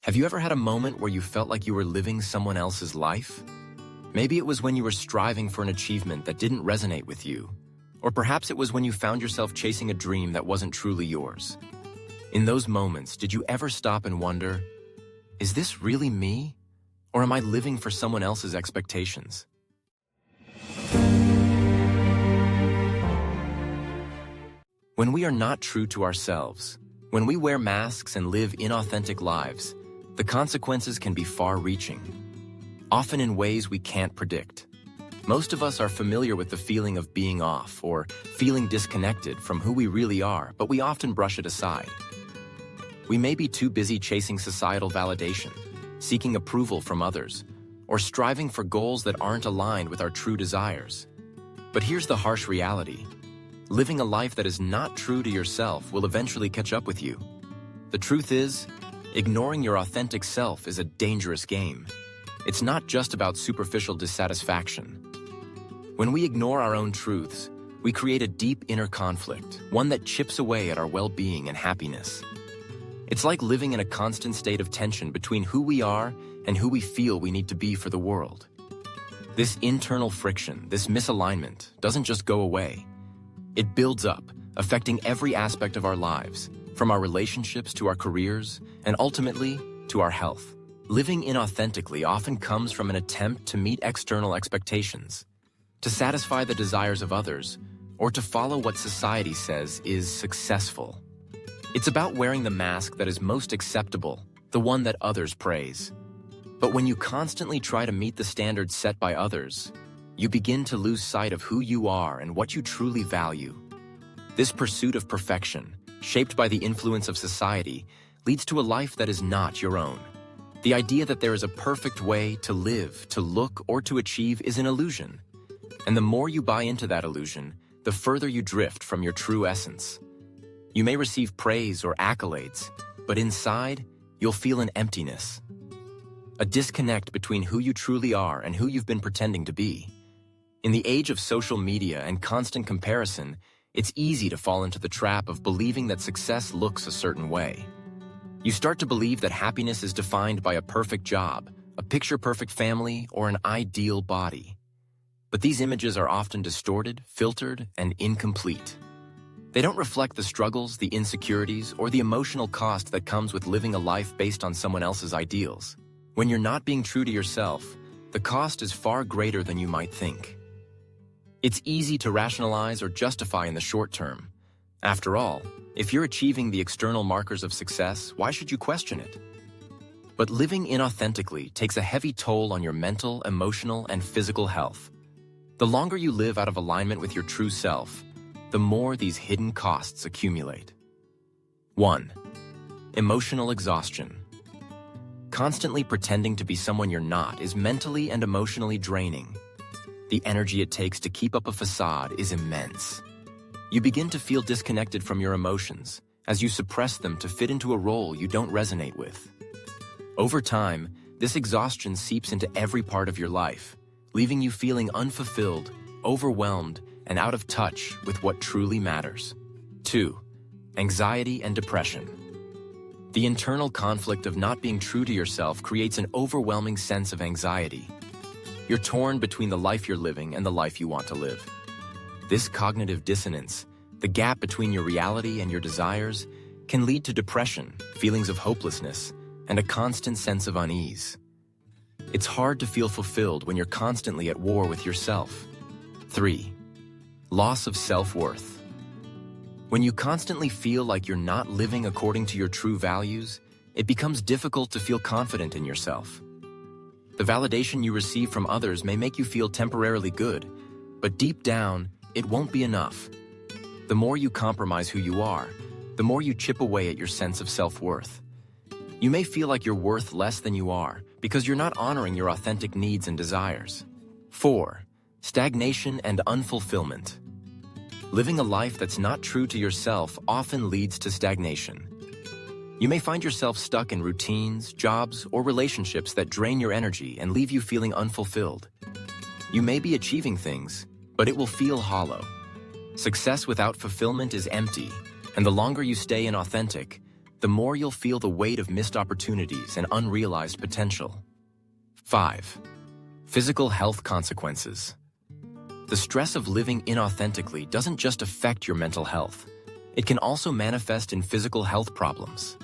Have you ever had a moment where you felt like you were living someone else's life? Maybe it was when you were striving for an achievement that didn't resonate with you. Or perhaps it was when you found yourself chasing a dream that wasn't truly yours. In those moments, did you ever stop and wonder, is this really me? Or am I living for someone else's expectations? When we are not true to ourselves, when we wear masks and live inauthentic lives, the consequences can be far-reaching, often in ways we can't predict. Most of us are familiar with the feeling of being off or feeling disconnected from who we really are, but we often brush it aside. We may be too busy chasing societal validation, seeking approval from others, or striving for goals that aren't aligned with our true desires. But here's the harsh reality. Living a life that is not true to yourself will eventually catch up with you. The truth is, ignoring your authentic self is a dangerous game. It's not just about superficial dissatisfaction. When we ignore our own truths, we create a deep inner conflict, one that chips away at our well-being and happiness. It's like living in a constant state of tension between who we are and who we feel we need to be for the world. This internal friction, this misalignment, doesn't just go away. It builds up, affecting every aspect of our lives, from our relationships to our careers, and ultimately, to our health. Living inauthentically often comes from an attempt to meet external expectations, to satisfy the desires of others, or to follow what society says is successful. It's about wearing the mask that is most acceptable, the one that others praise. But when you constantly try to meet the standards set by others, you begin to lose sight of who you are and what you truly value. This pursuit of perfection, shaped by the influence of society, leads to a life that is not your own. The idea that there is a perfect way to live, to look, or to achieve is an illusion. And the more you buy into that illusion, the further you drift from your true essence. You may receive praise or accolades, but inside, you'll feel an emptiness. A disconnect between who you truly are and who you've been pretending to be. In the age of social media and constant comparison, it's easy to fall into the trap of believing that success looks a certain way. You start to believe that happiness is defined by a perfect job, a picture-perfect family, or an ideal body. But these images are often distorted, filtered, and incomplete. They don't reflect the struggles, the insecurities, or the emotional cost that comes with living a life based on someone else's ideals. When you're not being true to yourself, the cost is far greater than you might think. It's easy to rationalize or justify in the short term. After all, if you're achieving the external markers of success, why should you question it? But living inauthentically takes a heavy toll on your mental, emotional, and physical health. The longer you live out of alignment with your true self, the more these hidden costs accumulate. 1. Emotional exhaustion. Constantly pretending to be someone you're not is mentally and emotionally draining. The energy it takes to keep up a facade is immense. You begin to feel disconnected from your emotions as you suppress them to fit into a role you don't resonate with. Over time, this exhaustion seeps into every part of your life, leaving you feeling unfulfilled, overwhelmed, and out of touch with what truly matters. 2. Anxiety and depression. The internal conflict of not being true to yourself creates an overwhelming sense of anxiety. You're torn between the life you're living and the life you want to live. This cognitive dissonance, the gap between your reality and your desires, can lead to depression, feelings of hopelessness, and a constant sense of unease. It's hard to feel fulfilled when you're constantly at war with yourself. 3. Loss of self-worth. When you constantly feel like you're not living according to your true values, it becomes difficult to feel confident in yourself. The validation you receive from others may make you feel temporarily good, but deep down, it won't be enough. The more you compromise who you are, the more you chip away at your sense of self-worth. You may feel like you're worth less than you are because you're not honoring your authentic needs and desires. 4. Stagnation and unfulfillment. Living a life that's not true to yourself often leads to stagnation. You may find yourself stuck in routines, jobs, or relationships that drain your energy and leave you feeling unfulfilled. You may be achieving things, but it will feel hollow. Success without fulfillment is empty, and the longer you stay inauthentic, the more you'll feel the weight of missed opportunities and unrealized potential. 5. Physical health consequences. The stress of living inauthentically doesn't just affect your mental health. It can also manifest in physical health problems.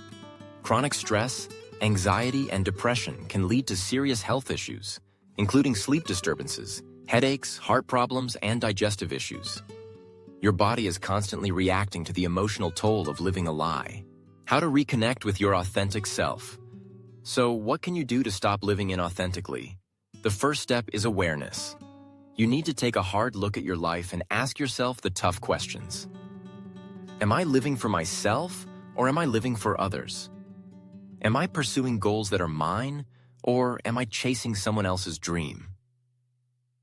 Chronic stress, anxiety, and depression can lead to serious health issues, including sleep disturbances, headaches, heart problems, and digestive issues. Your body is constantly reacting to the emotional toll of living a lie. How to reconnect with your authentic self. So, what can you do to stop living inauthentically? The first step is awareness. You need to take a hard look at your life and ask yourself the tough questions. Am I living for myself, or am I living for others? Am I pursuing goals that are mine, or am I chasing someone else's dream?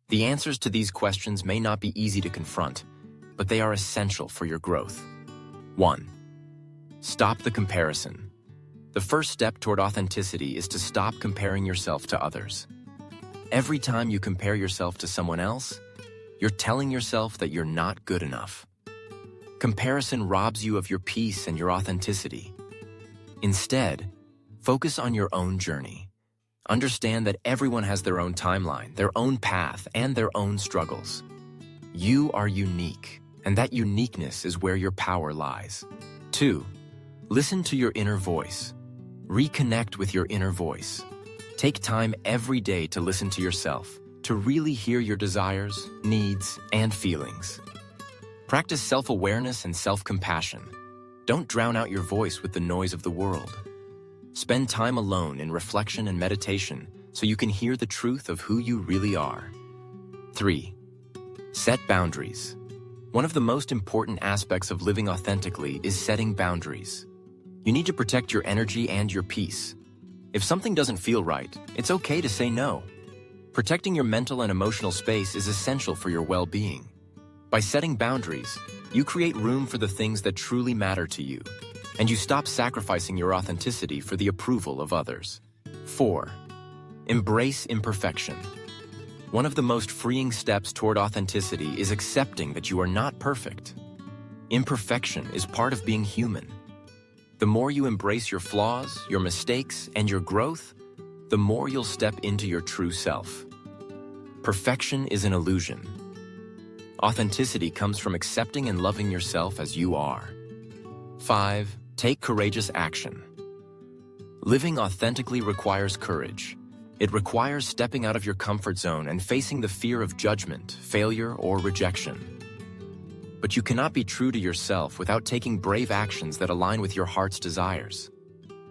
The answers to these questions may not be easy to confront, but they are essential for your growth. 1. Stop the comparison. The first step toward authenticity is to stop comparing yourself to others. Every time you compare yourself to someone else, you're telling yourself that you're not good enough. Comparison robs you of your peace and your authenticity. Instead, focus on your own journey. Understand that everyone has their own timeline, their own path, and their own struggles. You are unique, and that uniqueness is where your power lies. 2. Listen to your inner voice. Reconnect with your inner voice. Take time every day to listen to yourself, to really hear your desires, needs, and feelings. Practice self-awareness and self-compassion. Don't drown out your voice with the noise of the world. Spend time alone in reflection and meditation so you can hear the truth of who you really are. 3. Set boundaries. One of the most important aspects of living authentically is setting boundaries. You need to protect your energy and your peace. If something doesn't feel right, it's okay to say no. Protecting your mental and emotional space is essential for your well-being. By setting boundaries, you create room for the things that truly matter to you, and you stop sacrificing your authenticity for the approval of others. 4. Embrace imperfection. One of the most freeing steps toward authenticity is accepting that you are not perfect. Imperfection is part of being human. The more you embrace your flaws, your mistakes, and your growth, the more you'll step into your true self. Perfection is an illusion. Authenticity comes from accepting and loving yourself as you are. 5. Take courageous action. Living authentically requires courage. It requires stepping out of your comfort zone and facing the fear of judgment, failure, or rejection. But you cannot be true to yourself without taking brave actions that align with your heart's desires.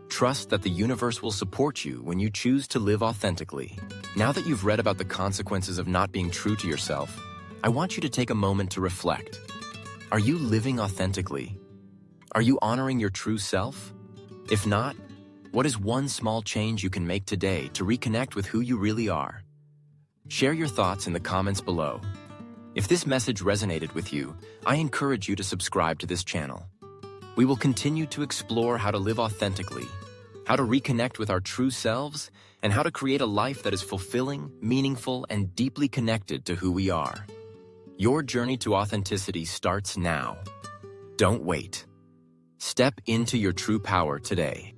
Trust that the universe will support you when you choose to live authentically. Now that you've read about the consequences of not being true to yourself, I want you to take a moment to reflect. Are you living authentically? Are you honoring your true self? If not, what is one small change you can make today to reconnect with who you really are? Share your thoughts in the comments below. If this message resonated with you, I encourage you to subscribe to this channel. We will continue to explore how to live authentically, how to reconnect with our true selves, and how to create a life that is fulfilling, meaningful, and deeply connected to who we are. Your journey to authenticity starts now. Don't wait. Step into your true power today.